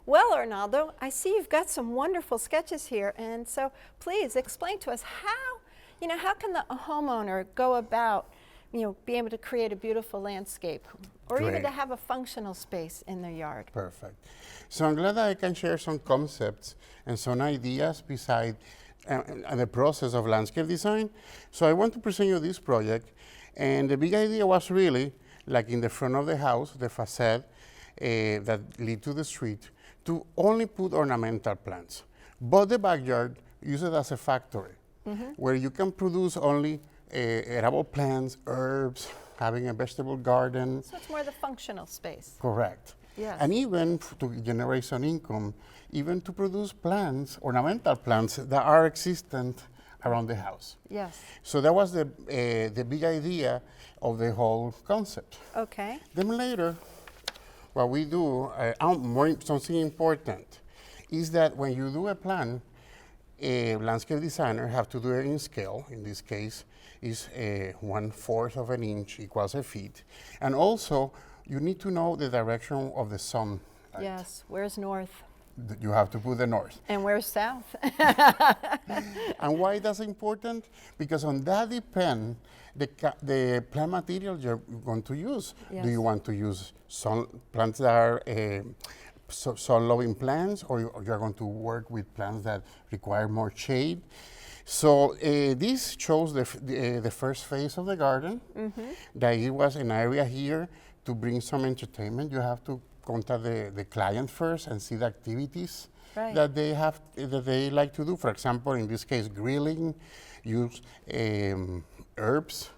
Well, Arnaldo, I see you've got some wonderful sketches here, and so please explain to us how can the homeowner go about, be able to create a beautiful landscape, or even Great. to have a functional space in their yard. Perfect. So I'm glad that I can share some concepts and some ideas beside the process of landscape design. So I want to present you this project, and the big idea was really, like in the front of the house, the facade that lead to the street, to only put ornamental plants. But the backyard, use it as a factory, where you can produce only edible plants, herbs, having a vegetable garden. So it's more the functional space. Correct. Yes. And even to generate some income, even to produce plants, ornamental plants that are existent around the house. Yes. So that was the big idea of the whole concept. Okay. Then later, what we do, something important, is that when you do a plan, a landscape designer have to do it in scale. In this case, is 1/4 of an inch equals a feet. And also, you need to know the direction of the sun. Yes. Where's north? You have to put the north. And where's south? And why that's important? Because on that depend the plant material you're going to use. Yes. Do you want to use plants that are sun-loving plants, or you're going to work with plants that require more shade? So this shows the first phase of the garden. That it was an area here to bring some entertainment. You have to contact the client first and see the activities that they have, that they like to do. For example, in this case, grilling, use herbs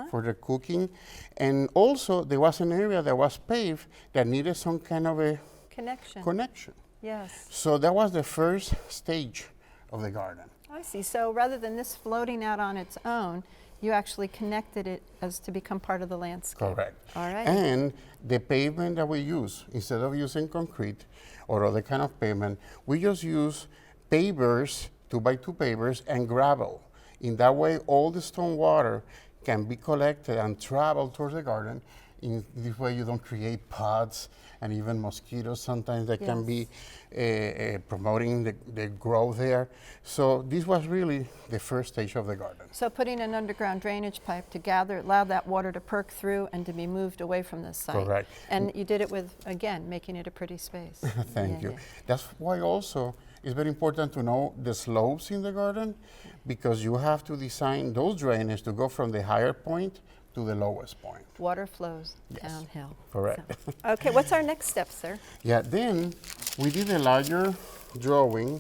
for the cooking. And also, there was an area that was paved that needed some kind of a connection. Yes. So that was the first stage of the garden. I see. So rather than this floating out on its own, you actually connected it as to become part of the landscape. Correct. All right. And the pavement that we use, instead of using concrete or other kind of pavement, we just use pavers, 2x2 pavers, and gravel. In that way, all the storm water can be collected and travel towards the garden. In this way, you don't create pods and even mosquitoes sometimes that can be promoting the growth there. So this was really the first stage of the garden. So putting an underground drainage pipe to allow that water to perk through and to be moved away from the site. Correct. And you did it with, again, making it a pretty space. Thank you. That's why also it's very important to know the slopes in the garden, because you have to design those drainage to go from the higher point to the lowest point. Water flows downhill. Correct. So. Okay, what's our next step, sir? Yeah, then we did a larger drawing,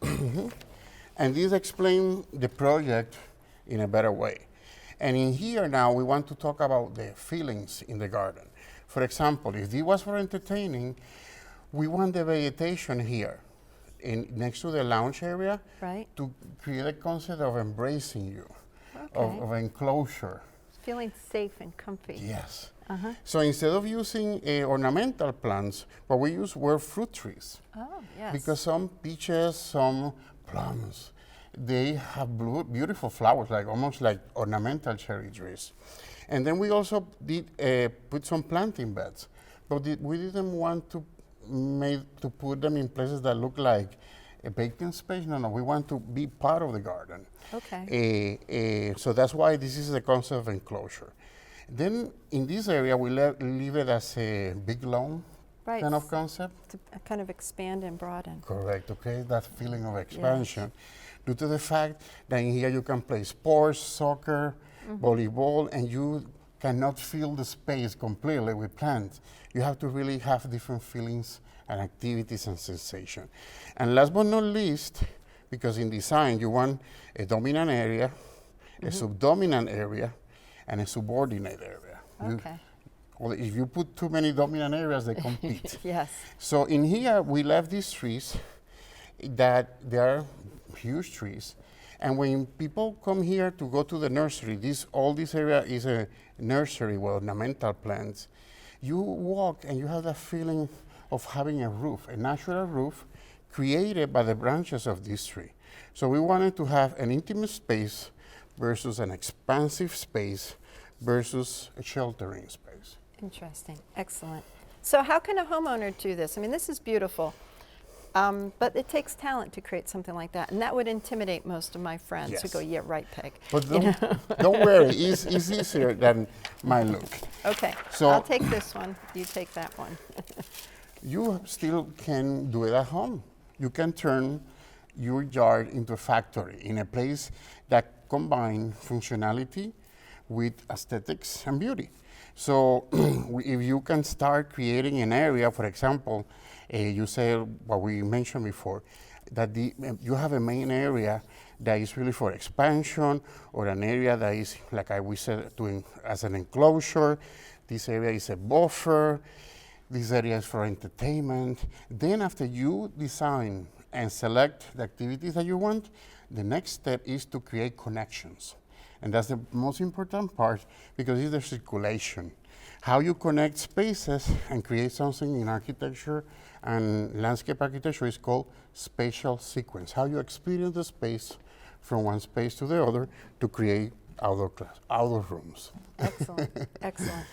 and this explains the project in a better way. And in here now, we want to talk about the feelings in the garden. For example, if this was for entertaining, we want the vegetation here, next to the lounge area, to create a concept of embracing you, of enclosure. Feeling safe and comfy. Yes. So instead of using ornamental plants, what we use were fruit trees. Oh, yes. Because some peaches, some plums, they have beautiful flowers, almost like ornamental cherry trees. And then we also did put some planting beds, but we didn't want to put them in places that look like a vacant space. No, we want to be part of the garden. Okay. So that's why this is the concept of enclosure. Then in this area, we leave it as a big lawn kind of concept. To kind of expand and broaden. Correct, okay, that feeling of expansion. Due to the fact that in here you can play sports, soccer, volleyball, and you cannot fill the space completely with plants. You have to really have different feelings and activities and sensation. And last but not least, because in design you want a dominant area, a subdominant area, and a subordinate area. Okay. If you put too many dominant areas, they compete. Yes. So in here, we left these trees that they are huge trees. And when people come here to go to the nursery, all this area is a nursery with ornamental plants. You walk and you have that feeling of having a roof, a natural roof created by the branches of this tree. So we wanted to have an intimate space versus an expansive space versus a sheltering space. Interesting. Excellent. So how can a homeowner do this? I mean, this is beautiful, but it takes talent to create something like that, and that would intimidate most of my friends who Yes. go, yeah, right, Peg. But don't worry, it's easier than my look. Okay, So- I'll take this one, you take that one. You still can do it at home. You can turn your yard into a factory in a place that combines functionality with aesthetics and beauty. So if you can start creating an area, for example, you said what we mentioned before, that you have a main area that is really for expansion, or an area that is, like we said, doing as an enclosure. This area is a buffer. This area is for entertainment. Then after you design and select the activities that you want, the next step is to create connections. And that's the most important part, because it's the circulation. How you connect spaces and create something in architecture and landscape architecture is called spatial sequence. How you experience the space from one space to the other to create outdoor rooms. Excellent, excellent.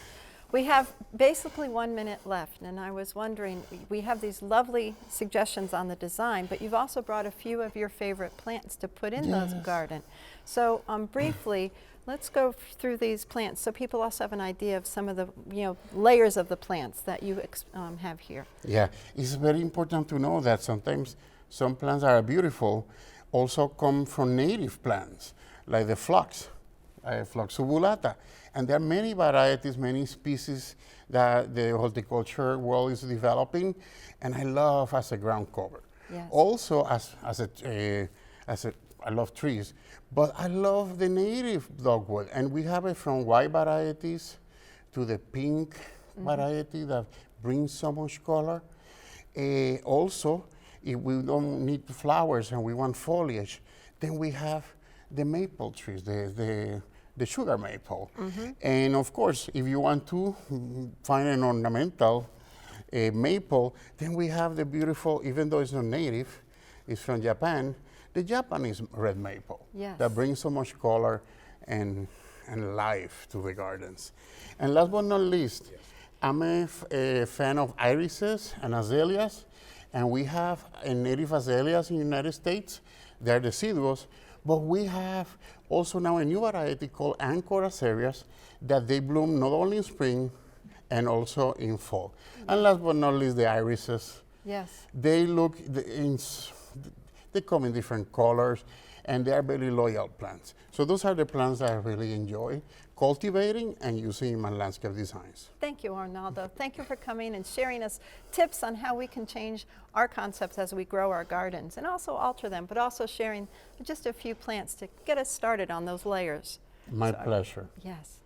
We have basically 1 minute left, and I was wondering, we have these lovely suggestions on the design, but you've also brought a few of your favorite plants to put in the garden. So briefly, let's go through these plants so people also have an idea of some of the layers of the plants that you have here. Yeah, it's very important to know that sometimes some plants that are beautiful also come from native plants, like the phlox, Phlox subulata. And there are many varieties, many species that the horticulture world is developing, and I love as a ground cover. Yes. Also, I love trees, but I love the native dogwood, and we have it from white varieties to the pink variety that brings so much color. Also, if we don't need flowers and we want foliage, then we have the maple trees, the sugar maple. And of course, if you want to find an ornamental maple, then we have the beautiful, even though it's not native, it's from Japan, the Japanese red maple. Yes. That brings so much color and life to the gardens. And last but not least, I'm a fan of irises and azaleas, and we have native azaleas in the United States. They're deciduous, but we have also now a new variety called anchor azaleas that they bloom not only in spring and also in fall. And last but not least, the irises. Yes. They come in different colors, and they are very loyal plants. So those are the plants that I really enjoy cultivating and using in my landscape designs. Thank you, Arnaldo. Thank you for coming and sharing us tips on how we can change our concepts as we grow our gardens and also alter them, but also sharing just a few plants to get us started on those layers. My pleasure. Yes.